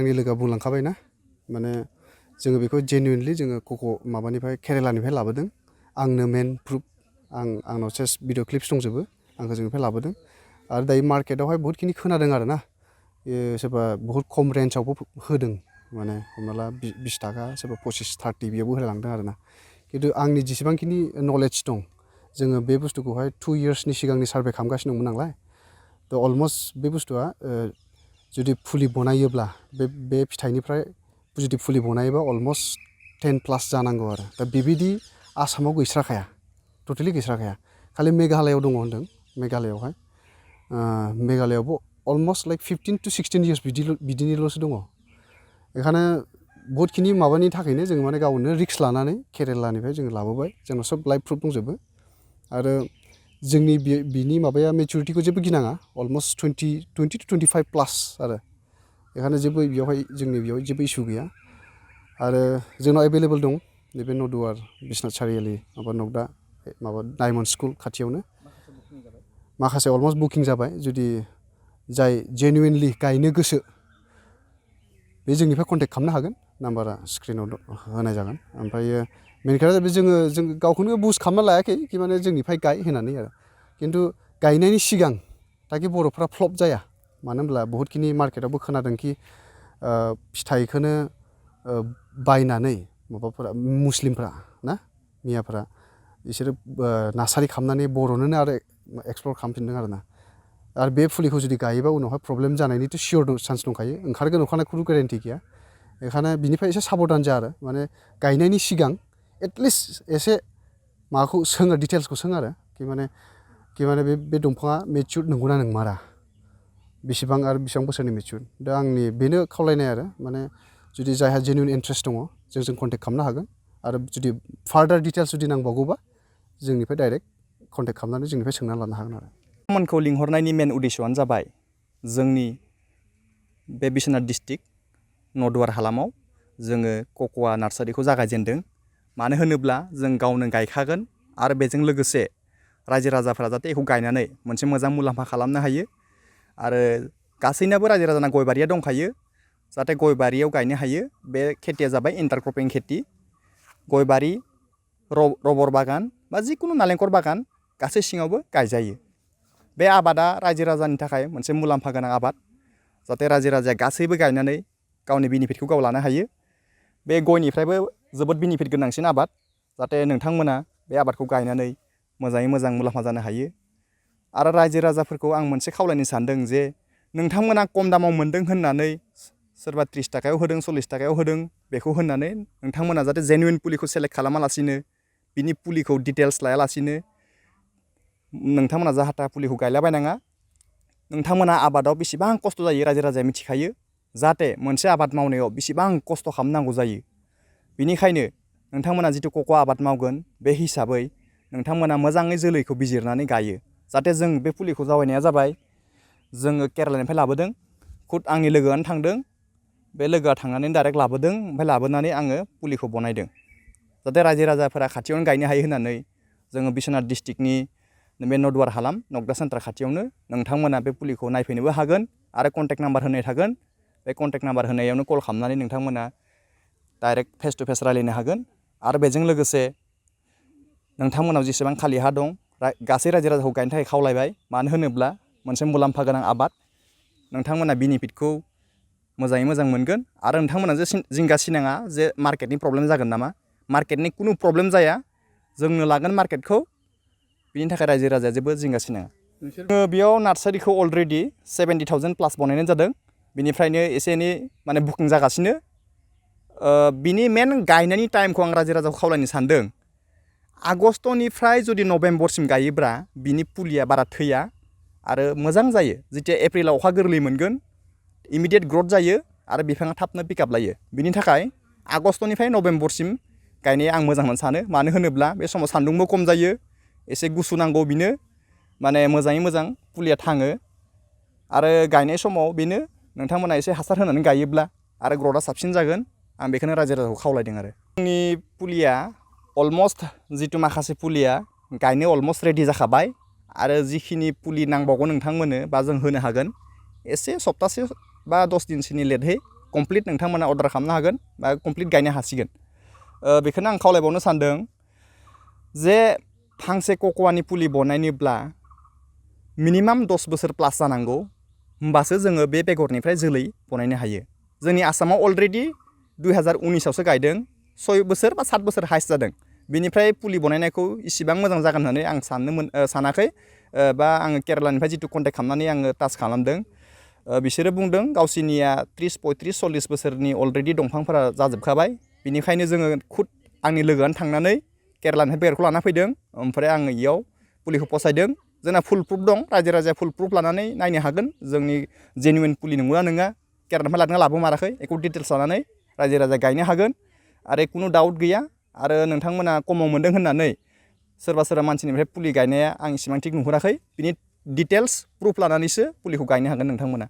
आंनि लोगोआ बुंलांखाबाय ना माने जोङो बेखौ जेनुइनलि जोङो कक' माबानिफ्राय केरेलानिफ्राय लाबोदों आंनो मेन प्रुफ आंनाव सेस भिडिअ क्लिप्स दंजोबो आं होजोंनिफ्राय लाबोदों आरो दायो मार्केटआवहाय बहुतखिनि खोनादों आरो ना सोरबा बहुत खम रेन्जआवबो होदों माने हमना ला 20 थाखा सोरबा 25-30 बेयावबो होलांदों आरो ना खिन्थु आंनि जेसेबांखिनि नलेज दं जोङो बे बुस्थुखौहाय 2 इयार्सनि सिगांनि सार्भे खालामगासिनो दंमोन नालाय थ' अलमस्ट बे बुस्थुआ जुदि फुलि बनायोब्ला बे फिथाइनिफ्राय जुदि फुलि बनायोबा अलमस्ट 10+ जानांगौ आरो दा बेबायदि आसामाव गैस्राखाया टटेलि गैस्राखाया खालि मेघालयआव दङ होनदों मेघालयआवहाय मेघालयआवबो अलमस्ट लाइक 15 to 16 इयार्स बिदिनिल'सो दङ बेखायनो बहुतखिनि माबानि थाखायनो जोङो माने गावनो रिक्स लानानै केरेलानिफ्राय जोङो लाबोबाय जोंनाव सब लाइभ प्रुफ दंजोबो आरो जोंनि बिनि माबाया मेचुरिटिखौ जेबो गिनाङा अलमस्ट 20 to 25+ आरो बेखायनो जेबो बेयावहाय जोंनि बेयाव जेबो इसु गैया आरो जोंनाव एभेलेबल दं नैबे नदुवार बिश्वनाथ सारियालि माबा नगदा माबा डायमन्ड स्कुल खाथियावनो माखासे अलमस्ट बुकिं जाबाय जुदि जाय जेनुइनलि गायनो गोसो बे जोंनिफ्राय कन्टेक्ट खालामनो हागोन नाम्बारा स्क्रिनाव होनाय जागोन ओमफ्रायो मेन खोथाया जाबाय जों गावखौनो बुस्ट खालामना लायाखै कि माने जोंनिफ्राय गाय होनानै आरो खिन्थु गायनायनि सिगां ताकि बर'फ्रा फ्लप जाया मानो होनब्ला बहुतखिनि मार्केटआवबो खोनादों कि फिथाइखौनो बायनानै माबाफोरा मुस्लिमफ्रा ना मियाफ्रा बिसोरो नार्सारि खालामनानै बर'नोनो आरो एक्सप्लर खालामफिनदों आरो ना आरो बे फुलिखौ जुदि गायोबा उनावहाय प्रब्लेम जानायनिथ' सियर चान्स दंखायो ओंखारगोन अखानाय खुनु गेरेन्टि गैया बेखायनो बिनिफ्राय एसे साबधान जा आरो माने गायनायनि सिगां एटलिस्ट एसे माबाखौ सोङो डिटेल्सखौ सों आरो कि माने बे दंफाङा मेचुर नंगौना नंमारा बेसेबां आरो बेसेबां बोसोरनि मेचुर दा आंनि बेनो खावलायनाय आरो माने जुदि जायहा जेनुइन इन्ट्रेस्ट दङ जों कन्टेक्ट खालामनो हागोन आरो जुदि फार्दार डिटेल्स जुदि नांबावगौबा जोंनिफ्राय डाइरेक्ट कन्टेक्ट खालामनानै जोंनिफ्राय सोंनानै लानो हागोन आरो मोनखौ लिंहरनायनि मेन उद्देश्यआनो जाबाय जोंनि बे बिश्वनाथ डिस्ट्रिक्ट नदुवार हालामाव जोङो कक'वा नार्सारिखौ जागायजेनदों मानो होनोब्ला जों गावनो गायखागोन आरो बेजों लोगोसे रायजो राजाफ्रा जाहाथे बेखौ गायनानै मोनसे मोजां मुलाम्फा खालामनो हायो आरो गासैनाबो रायजो राजाना गय बारिया दंखायो जाहाथे गय बारियाव गायनो हायो बे खेथिया जाबाय इन्टारक्रपिं खेथि गय बारि रबर बागान बा जिकुनु नालेंखर बागान गासै सिङावबो गायजायो बे आबादा रायजो राजानि थाखाय मोनसे मुलाम्फा गोनां आबाद जाहाथे रायजो राजाया गासैबो गायनानै गावनि बेनिफिटखौ गाव लानो हायो बे गयनिफ्रायबो जोबोद बेनिफिट गोनांसिन आबाद जाहाथे नोंथांमोना बे आबादखौ गायनानै मोजाङै मोजां मुलाम्फा जानो हायो आरो रायजो राजाफोरखौ आं मोनसे खावलायनो सानदों जे नोंथांमोना खम दामाव मोनदों होननानै सोरबा 30 थाखायाव होदों 40 थाखायाव होदों बेखौ होननानै नोंथांमोना जाहाथे जेनुइन फुलिखौ सेलेक्ट खालामालासिनो बिनि फुलिखौ डिटेल्स लायालासिनो नोंथांमोना जाहाथा फुलिखौ गायलाबायनाङा नोंथांमोना आबादाव बेसेबां खस्थ' जायो रायजो राजाया मिथिखायो जाहाथे मोनसे आबाद मावनायाव बेसेबां खस्थ' खालामनांगौ जायो बिनिखायनो नोंथांमोना जिथु कक' आबाद मावगोन बे हिसाबै नोंथांमोना मोजाङै जोलैखौ बिजिरनानै गायो जाहाथे जों बे फुलिखौ जावैनाया जाबाय जोङो केरेलानिफ्राय लाबोदों खुद आंनि लोगोआनो थांदों बे लोगोआ थांनानै डाइरेक्ट लाबोदों ओमफ्राय लाबोनानै आङो फुलिखौ बनायदों जाहाथे रायजो राजाफोरा खाथियावनो गायनो हायो होननानै जोङो बिश्वनाथ डिस्ट्रिक्टनि बे नदुवार हालाम नगदा सेन्टार खाथियावनो नोंथांमोना बे फुलिखौ नायफैनोबो हागोन आरो कन्टेक्ट नाम्बार होनाय थागोन बे कन्टेक्ट नाम्बार होनायावनो कल खालामनानै नोंथांमोना डाइरेक्ट फेस टु फेस रायलायनो हागोन आरो बेजों लोगोसे नोंथांमोनाव जेसेबां खालि हा दं गासै रायजो राजाखौ गायनो थाखाय खावलायबाय मानो होनोब्ला मोनसे मुलाम्फा गोनां आबाद नोंथांमोना बेनिफिटखौ मोजाङै मोजां मोनगोन आरो नोंथांमोना जे जिंगा सिनाङा जे मार्केटनि प्रब्लेम जागोन नामा मार्केटनि खुनु प्रब्लेम जाया जोंनो लागोन मार्केटखौ बिनि थाखाय रायजो राजाया जेबो जिंगा सिनाङा जोङो बेयाव नार्सारिखौ अलरेडि 70,000+ बनायनाय जादों बिनिफ्रायनो एसे एनै माने बुकिं जागासिनो बिनि मेन गायनायनि टाइमखौ आं रायजो राजाखौ खावलायनो सानदों आगष्टनिफ्राय जुदि नभेम्बरसिम गायोब्ला बिनि फुलिया बारा थैया आरो मोजां जायो जेथिया एप्रिलाव अखा गोरलै मोनगोन इमिडियेट ग्रथ जायो आरो बिफाङा थाबनो पिकआप लायो बिनि थाखाय आगष्टनिफ्राय नभेम्बरसिम गायनाया आं मोजां होननानै सानो मानो होनोब्ला बे समाव सान्दुंबो खम जायो एसे गुसु नांगौ बिनो माने मोजाङै मोजां फुलिया थाङो आरो गायनाय समाव बेनो नोंथांमोना एसे हासार होनानै गायोब्ला आरो ग्रथआ साबसिन जागोन आं बेखौनो रायजो राजाखौ खावलायदों आरो जोंनि फुलिया अलमस्ट जिथु माखासे फुलिया गायनो अलमस्ट रेडि जाखाबाय आरो जिखिनि फुलि नांबावगौ नोंथांमोननो बा जों होनो हागोन एसे सप्तासे बा 10 दिनसोनि लेटहै कमप्लिट नोंथांमोना अर्डार खालामनो हागोन बा कमप्लिट गायनो हासिगोन। बेखौनो आं खावलायबावनो सानदों जे फांसे कक'वानि फुलि बनायनोब्ला मिनिमाम 10 बोसोर प्लास जानांगौ, होमबासो जोङो बे बेगरनिफ्राय जोलै बनायनो हायो। जोंनि आसामाव अलरेडि 2019आवसो गायदों, 6 बोसोर बा 7 बोसोर हाइस्ट जादों। बिनिफ्राय फुलि बनायनायखौ इसिबां मोजां जागोन होननानै आं सानाखै, बा आङो केरेलानिफ्राय जिथु कन्टेक्ट खालामनानै आङो टाच खालामदों, बिसोरो बुंदों गावसिनिया 30, 35, 40 बोसोरनि अलरेडि दंफांफोरा जाजोबखाबाय। बिनिखायनो जोङो खुद आंनि लोगोआनो थांनानै केरेलानिफ्राय बेगरखौ लाना फैदों, ओमफ्राय आङो इयाव फुलिखौ फसायदों। जोंना फुल प्रुफ दं, रायजो राजाया फुल प्रुफ लानानै नायनो हागोन जोंनि जेनुइन फुलि नंगौना नङा, केरेलानिफ्राय लाबोना लाबोमाराखै बेखौ डिटेल्स लानानै रायजो राजाया गायनो हागोन। आरो खुनु डाउट गैया। आरो नोंथांमोना खमाव मोन्दों होननानै सोरबा सोरबा मानसिनिफ्राय फुलि गायनाया आं इसिबां थिग नुहुराखै। बिनि डिटेल्स प्रुफ लानानैसो फुलिखौ गायनो हागोन नोंथांमोना।